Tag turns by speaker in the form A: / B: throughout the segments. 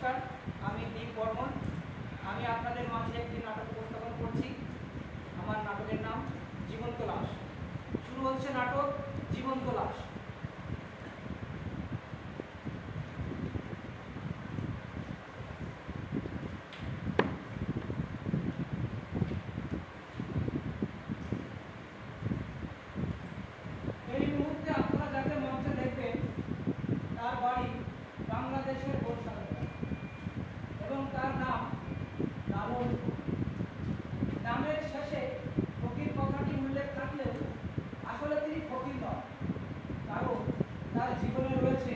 A: নমস্কার, আমি দীপ বর্মন। আমি আপনাদের মাঝে একটি নাটক উপস্থাপন করছি। আমার নাটকের নাম জীবন্ত লাশ। শুরু হচ্ছে নাটক জীবন্ত লাশ। এই মুহূর্তে আপনারা যাকে মঞ্চে দেখবেন তার বাড়ি বাংলাদেশের বরিশালে এবং তার নাম রামন। নামের শেষে ফকির কথাটি উল্লেখ থাকলেও আসলে তিনি ফকির নন, কারণ তার জীবনে রয়েছে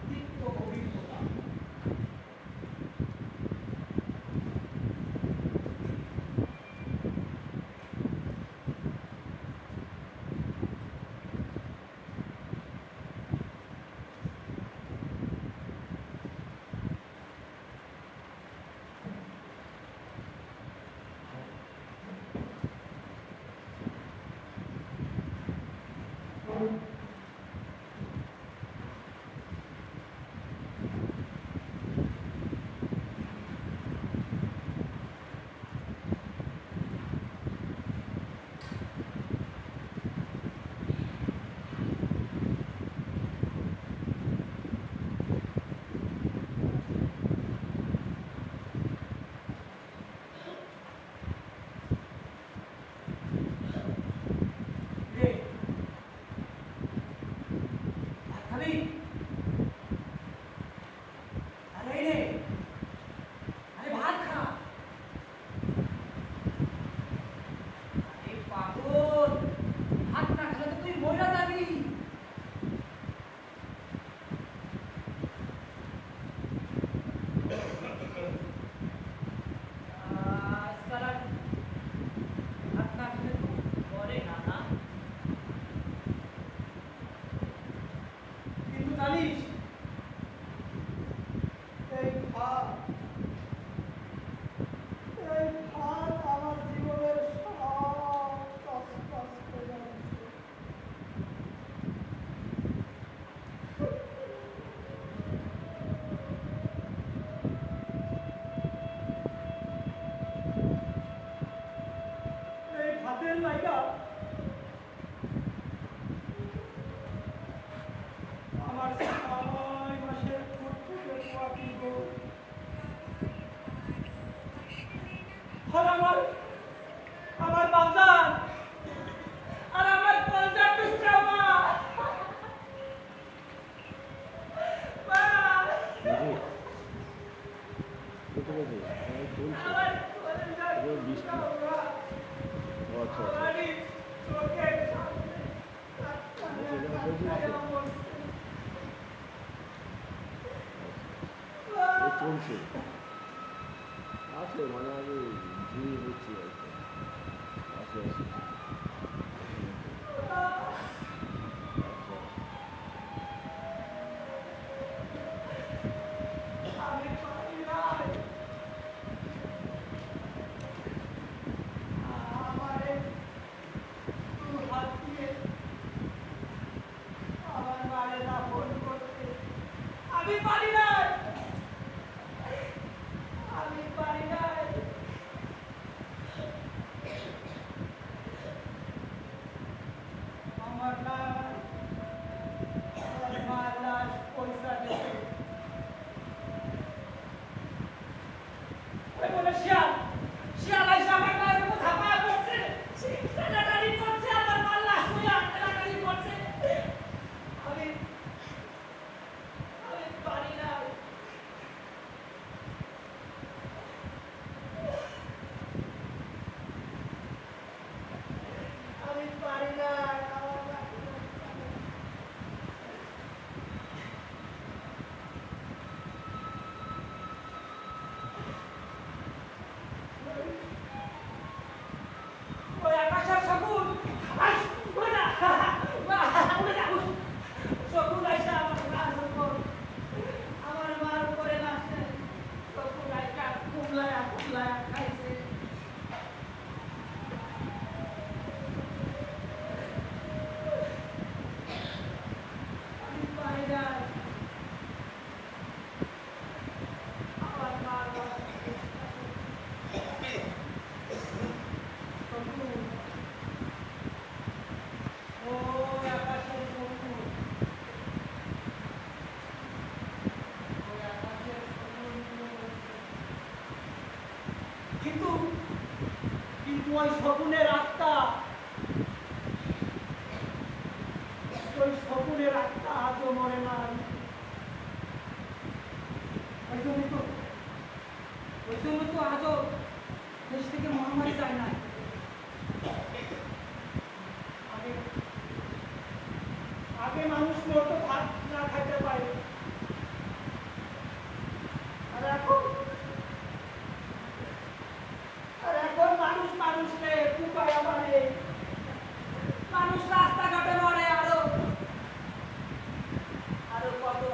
A: তিক্ত অভিজ্ঞতা।
B: আছে মানে আমি ঝিয়ে বুঝছি আছে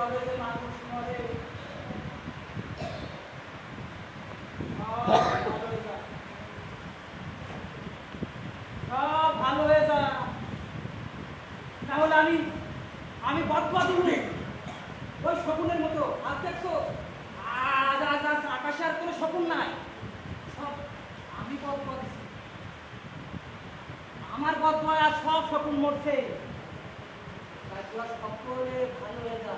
A: এইভাবে যে মানুষ মরে সব ভালো হয়ে যা, তাহলে আমি বদবা দিব ওই শকুনের মতো। আর দেখছো আজ আজ আজ আকাশে আর কোনো শকুন নাই, সব আমি বদবা দিছি। আমার বদবায় আর সব শকুন মরছে। তাই তোরা সকলে ভালো হয়ে যা।